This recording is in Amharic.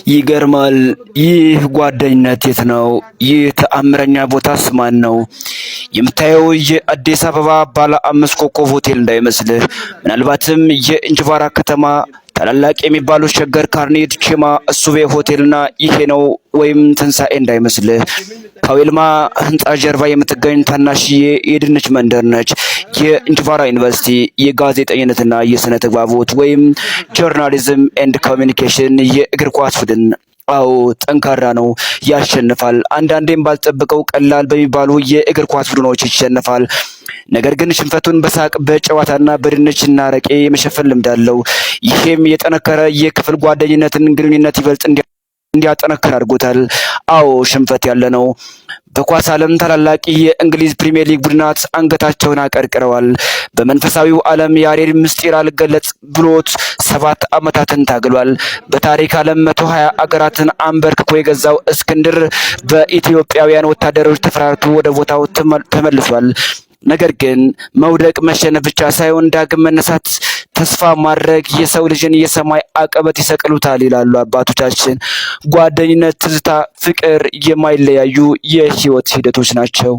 ይገርማል። ይህ ጓደኝነት የት ነው? ይህ ተአምረኛ ቦታስ ማን ነው? የምታየው የአዲስ አበባ ባለ 5 ኮከብ ሆቴል እንዳይመስልህ። ምናልባትም የእንጅባራ ከተማ ታላላቅ የሚባሉ ሸገር፣ ካርኔት፣ ቺማ፣ እሱቤ ሆቴልና ይሄ ነው ወይም ትንሳኤ እንዳይመስልህ። ከዌልማ ህንፃ ጀርባ የምትገኝ ታናሽዬ የድንች መንደር ነች። የእንጅባራ ዩኒቨርሲቲ የጋዜጠኝነትና የስነ ተግባቦት ወይም ጆርናሊዝም ኤንድ ኮሚኒኬሽን የእግር ኳስ ቡድን አዎ ጠንካራ ነው፣ ያሸንፋል። አንዳንዴም ባልጠበቀው ቀላል በሚባሉ የእግር ኳስ ቡድኖች ይሸነፋል። ነገር ግን ሽንፈቱን በሳቅ በጨዋታና በድንችና አረቄ የመሸፈን ልምድ አለው። ይሄም የጠነከረ የክፍል ጓደኝነትን ግንኙነት ይበልጥ እንዲያጠነክር አድርጎታል። አዎ ሽንፈት ያለ ነው። በኳስ ዓለም ታላላቅ የእንግሊዝ ፕሪሚየር ሊግ ቡድናት አንገታቸውን አቀርቅረዋል። በመንፈሳዊው ዓለም ያሬድ ምስጢር አልገለጽ ብሎት 7 ዓመታትን ታግሏል። በታሪክ ዓለም 120 አገራትን አንበርክኮ የገዛው እስክንድር በኢትዮጵያውያን ወታደሮች ተፈራርቶ ወደ ቦታው ተመልሷል። ነገር ግን መውደቅ መሸነፍ ብቻ ሳይሆን ዳግም መነሳት፣ ተስፋ ማድረግ የሰው ልጅን የሰማይ አቀበት ይሰቅሉታል ይላሉ አባቶቻችን። ጓደኝነት፣ ትዝታ፣ ፍቅር የማይለያዩ የህይወት ሂደቶች ናቸው።